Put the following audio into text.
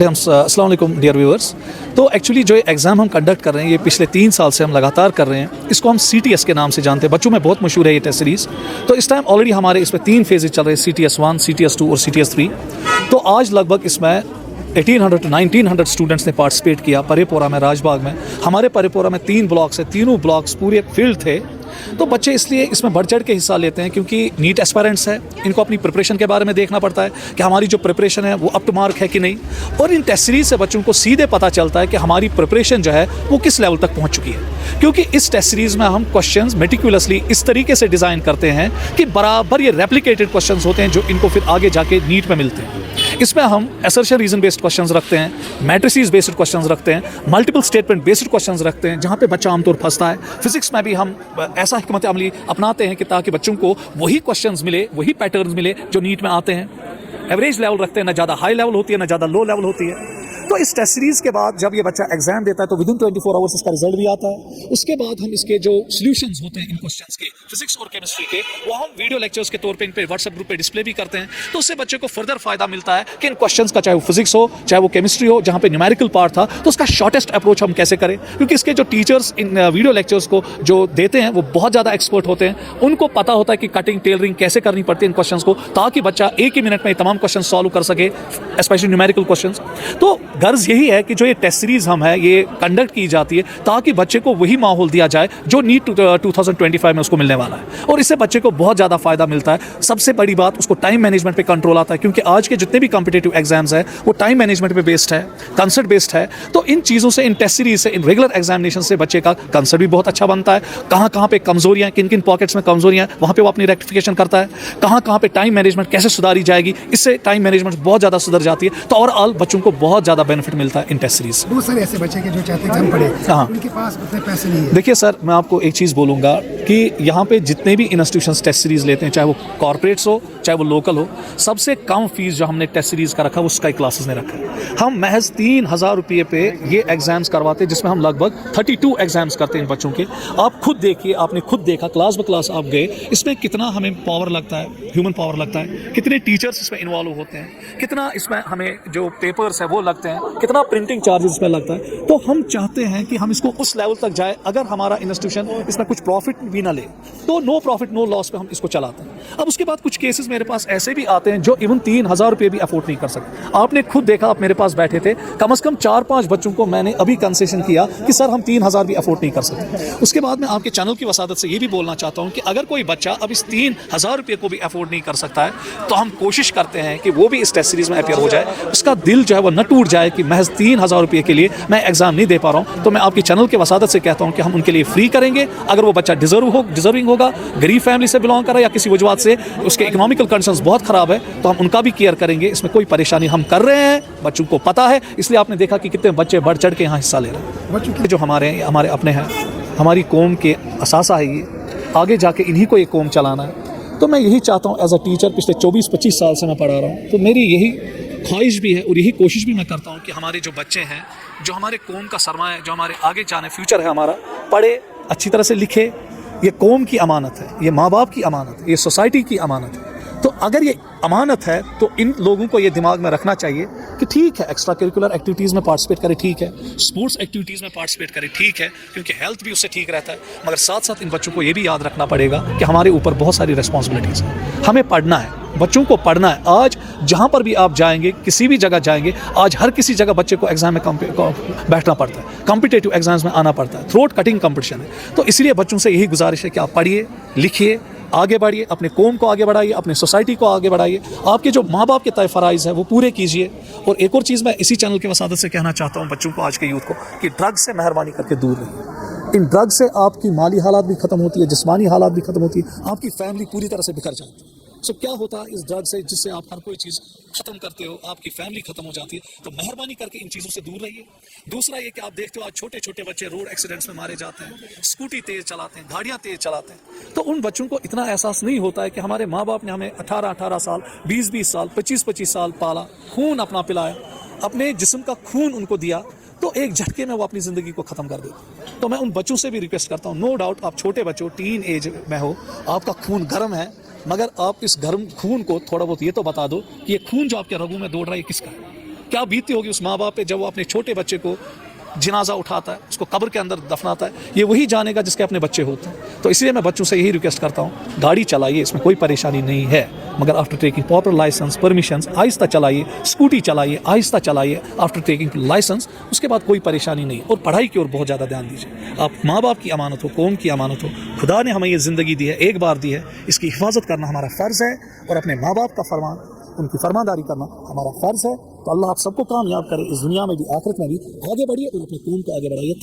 अस्सलाम वालेकुम dear viewers. तो एक्चुअली जो एग्ज़ाम हम कंडक्ट कर रहे हैं ये पिछले 3 साल से हम लगातार कर रहे हैं। इसको हम CTS के नाम से जानते हैं, बच्चों में बहुत मशहूर है ये टेस्ट सीरीज़। तो इस टाइम ऑलरेडी हमारे इसमें 3 फेजेज चल रहे हैं, CTS 1, CTS 2 और CTS 3। तो आज लगभग इसमें 1800 to 1900 स्टूडेंट्स ने पार्टिसिपेट किया परेपोरा में, राजबाग में। हमारे परेपोरा में 3 ब्लॉक्स हैं, तीनों ब्लॉक्स पूरे फील्ड थे। तो बच्चे इसलिए इसमें बढ़ चढ़ के हिस्सा लेते हैं क्योंकि नीट एस्पायरेंट्स है, इनको अपनी प्रिपरेशन के बारे में देखना पड़ता है कि हमारी जो प्रिपरेशन है वो अप टू मार्क है कि नहीं। और इन टेस्ट सीरीज से बच्चों को सीधे पता चलता है कि हमारी प्रिपरेशन जो है वो किस लेवल तक पहुंच चुकी है, क्योंकि इस टेस्ट सीरीज में हम क्वेश्चंस मेटिकुलसली इस तरीके से डिज़ाइन करते हैं कि बराबर ये रेप्लिकेटेड क्वेश्चंस होते हैं जो इनको फिर आगे जाके नीट में मिलते हैं। इसमें हम असर्शन रीजन बेस्ड क्वेश्चंस रखते हैं, मैट्रिसेस बेस्ड क्वेश्चंस रखते हैं, मल्टीपल स्टेटमेंट बेस्ड क्वेश्चंस रखते हैं जहां पे बच्चा आमतौर फंसता है। फिजिक्स में भी हम ऐसा हिकमत अमली अपनाते हैं कि ताकि बच्चों को वही क्वेश्चंस मिले, वही पैटर्न्स मिले जो नीट में आते हैं। एवरेज लेवल रखते हैं, ना ज़्यादा हाई लेवल होती है ना ज़्यादा लो लेवल होती है। तो इस टेस्ट सीरीज़ के बाद जब ये बच्चा एग्जाम देता है तो विदिन 24 आवर्स इसका रिजल्ट भी आता है। उसके बाद हम इसके जो सॉल्यूशंस होते हैं इन क्वेश्चंस के, फिजिक्स और केमिस्ट्री के, वो हम वीडियो लेक्चर्स के तौर पे इन पे व्हाट्सएप ग्रुप पे डिस्प्ले भी करते हैं। तो उससे बच्चे को फर्दर फायदा मिलता है कि इन क्वेश्चंस का, चाहे वो फिजिक्स हो चाहे वो केमिस्ट्री हो, जहाँ पे न्यूमेरिकल पार्ट था, तो उसका शॉर्टेस्ट अप्रोच हम कैसे करें। क्योंकि इसके जो टीचर्स इन वीडियो लेक्चर्स को जो देते हैं वो बहुत ज़्यादा एक्सपर्ट होते हैं, उनको पता होता है कि कटिंग टेलरिंग कैसे करनी पड़ती है इन क्वेश्चंस को, ताकि बच्चा एक ही मिनट में तमाम क्वेश्चन सॉल्व कर सके, स्पेशली न्यूमेरिकल क्वेश्चंस। तो गर्ज यही है कि जो ये टेस्ट सीरीज हम है ये कंडक्ट की जाती है ताकि बच्चे को वही माहौल दिया जाए जो नीट 2025 में उसको मिलने वाला है, और इससे बच्चे को बहुत ज़्यादा फायदा मिलता है। सबसे बड़ी बात, उसको टाइम मैनेजमेंट पे कंट्रोल आता है, क्योंकि आज के जितने भी कॉम्पिटिटिव एग्जाम्स हैं वो टाइम मैनेजमेंट पे बेस्ड है, कंसेप्ट बेस्ड है। तो इन चीज़ों से, इन टेस्ट सीरीज से, इन रेगुलर एग्जामिनेशन से बच्चे का कंसेप्ट भी बहुत अच्छा बनता है। कहाँ पे कमजोरियाँ, किन किन पॉकेट्स में कमजोरियाँ हैं वहाँ पे वो अपनी रेक्टिफिकेशन करता है। कहाँ पे टाइम मैनेजमेंट कैसे सुधारी जाएगी, इससे टाइम मैनेजमेंट बहुत ज़्यादा सुधर जाती है। तो ओवरऑल बच्चों को बहुत ज़्यादा बेनिफिट मिलता है इन टेस्ट सीरीज। बहुत सारे ऐसे बच्चे के जो चाहते हैं एग्जाम पढ़े, हाँ, उनके पास उतने पैसे नहीं है। देखिए सर, मैं आपको एक चीज़ बोलूँगा कि यहाँ पे जितने भी इंस्टीट्यूशंस टेस्ट सीरीज़ लेते हैं, चाहे वो कॉर्पोरेट्स हो चाहे वो लोकल हो, सबसे कम फीस जो हमने टेस्ट सीरीज़ का रखा वो स्काई क्लासेस ने रखा है। हम महज 3000 रुपये पे ये एग्जाम्स करवाते हैं, जिसमें हम लगभग 32 एग्जाम्स करते हैं इन बच्चों के। आप खुद देखिए, आपने खुद देखा, क्लास ब क्लास आप गए, इसमें कितना हमें पावर लगता है, ह्यूमन पावर लगता है, कितने टीचर्स इसमें इन्वॉल्व होते हैं, कितना इसमें हमें जो पेपर्स है वो लगते हैं, कितना प्रिंटिंग चार्जेस इसमें लगता है। तो हम चाहते हैं कि हम इसको उस लेवल तक जाए, अगर हमारा इंस्टीट्यूशन इसमें कुछ प्रॉफिट भी ना ले तो नो प्रॉफिट नो लॉस पे हम इसको चलाते हैं। अब उसके बाद कुछ केसेस मेरे पास ऐसे भी आते हैं जो इवन 3000 रुपये भी अफोर्ड नहीं कर सकते। आपने खुद देखा, आप मेरे पास बैठे थे, कम से कम 4-5 बच्चों को मैंने अभी कंसेशन किया कि सर हम 3000 भी अफोर्ड नहीं कर सकते। उसके बाद मैं आपके चैनल की वसादत से ये भी बोलना चाहता हूँ कि अगर कोई बच्चा अब इस 3000 रुपये को भी अफोर्ड नहीं कर सकता है तो हम कोशिश करते हैं कि वो भी इस टेस्ट सीरीज में अपियर हो जाए, उसका दिल जो है वो न टूट जाए कि महज 3000 रुपये के लिए मैं एग्जाम नहीं दे पा रहा हूँ। तो मैं आपकी चैनल के वसादत से कहता हूँ कि हम उनके लिए फ्री करेंगे। अगर वो बच्चा डिजर्विंग होगा, गरीब फैमिली से बिलोंग कर रहा है या किसी वजह से उसके इकोनॉमिकल कंडीशंस बहुत ख़राब है, तो हम उनका भी केयर करेंगे। इसमें कोई परेशानी हम कर रहे हैं, बच्चों को पता है, इसलिए आपने देखा कि कितने बच्चे बढ़ चढ़ के यहाँ हिस्सा ले रहे हैं। बच्चों जो हमारे अपने हैं, हमारी कौम के असासा है, ये आगे जाके इन्हीं को ये कौम चलाना है। तो मैं यही चाहता हूँ एज अ टीचर, पिछले 24-25 साल से मैं पढ़ा रहा हूँ, तो मेरी यही ख्वाहिश भी है और यही कोशिश भी मैं करता हूँ कि हमारे जो बच्चे हैं, जो हमारे कौम का सरमाया है, जो हमारे आगे जाने फ्यूचर है हमारा, पढ़े, अच्छी तरह से लिखे। ये कौम की अमानत है, ये माँ बाप की अमानत है, ये सोसाइटी की अमानत है। तो अगर ये अमानत है तो इन लोगों को ये दिमाग में रखना चाहिए कि ठीक है एक्स्ट्रा करिकुलर एक्टिविटीज़ में पार्टिसिपेट करें, ठीक है स्पोर्ट्स एक्टिविटीज़ में पार्टिसिपेट करें, ठीक है, क्योंकि हेल्थ भी उससे ठीक रहता है। मगर साथ साथ इन बच्चों को ये भी याद रखना पड़ेगा कि हमारे ऊपर बहुत सारी रिस्पॉन्सिबिलिटीज़ हैं, हमें पढ़ना है, बच्चों को पढ़ना है। आज जहाँ पर भी आप जाएंगे, किसी भी जगह जाएंगे, आज हर किसी जगह बच्चे को एग्जाम में बैठना पड़ता है, कॉम्पिटिटिव एग्जाम्स में आना पड़ता है, थ्रोट कटिंग कंपटीशन है। तो इसलिए बच्चों से यही गुजारिश है कि आप पढ़िए, लिखिए, आगे बढ़िए, अपने कौम को आगे बढ़ाइए, अपने सोसाइटी को आगे बढ़ाइए, आपके जो माँ बाप के तय फ़राइज़ हैं वो पूरे कीजिए। और एक और चीज़ मैं इसी चैनल की वसादत से कहना चाहता हूँ बच्चों को, आज के यूथ को, कि ड्रग्स से मेहरबानी करके दूर रहिए। इन ड्रग्स से आपकी माली हालात भी ख़त्म होती है, जिस्मानी हालात भी ख़त्म होती है, आपकी फैमिली पूरी तरह से बिखर जाती है। सो क्या होता है इस ड्रग से, जिससे आप हर कोई चीज़ ख़त्म करते हो, आपकी फैमिली ख़त्म हो जाती है। तो मेहरबानी करके इन चीज़ों से दूर रहिए। दूसरा ये कि आप देखते हो आज छोटे छोटे बच्चे रोड एक्सीडेंट्स में मारे जाते हैं, स्कूटी तेज़ चलाते हैं, गाड़ियाँ तेज़ चलाते हैं। तो उन बच्चों को इतना एहसास नहीं होता है कि हमारे माँ बाप ने हमें 18-18 साल, 20-20 साल, 25-25 साल पाला, खून अपना पिलाया, अपने जिस्म का खून उनको दिया, तो एक झटके में वो अपनी ज़िंदगी को ख़त्म कर देते। तो मैं उन बच्चों से भी रिक्वेस्ट करता हूँ, नो डाउट आप छोटे बच्चों, टीन एज में हो, आपका खून गर्म है, मगर आप इस गर्म खून को थोड़ा बहुत ये तो बता दो कि ये खून जो आपके रगों में दौड़ रहा है किसका है। क्या बीती होगी उस माँ बाप पे जब वो अपने छोटे बच्चे को जनाजा उठाता है, उसको कब्र के अंदर दफनाता है। ये वही जानेगा जिसके अपने बच्चे होते हैं। तो इसलिए मैं बच्चों से यही रिक्वेस्ट करता हूँ, गाड़ी चलाइए, इसमें कोई परेशानी नहीं है, मगर after taking proper license permissions आहिस्ता चलाइए। स्कूटी चलाइए, आहिस्ता चलाइए आफ्टर टेकिंग लाइसेंस, उसके बाद कोई परेशानी नहीं। और पढ़ाई की ओर बहुत ज़्यादा ध्यान दीजिए। आप माँ बाप की अमानत हो, कौम की अमानत हो, खुदा ने हमें ये ज़िंदगी दी है, एक बार दी है, इसकी हिफाजत करना हमारा फ़र्ज़ है। और अपने माँ बाप का फरमान, उनकी फरमादारी करना हमारा फ़र्ज़ है। तो अल्लाह आप सबको कामयाब करे, इस दुनिया में भी आखिरत में भी। आगे बढ़िए और अपनी कौम को आगे बढ़ाइए।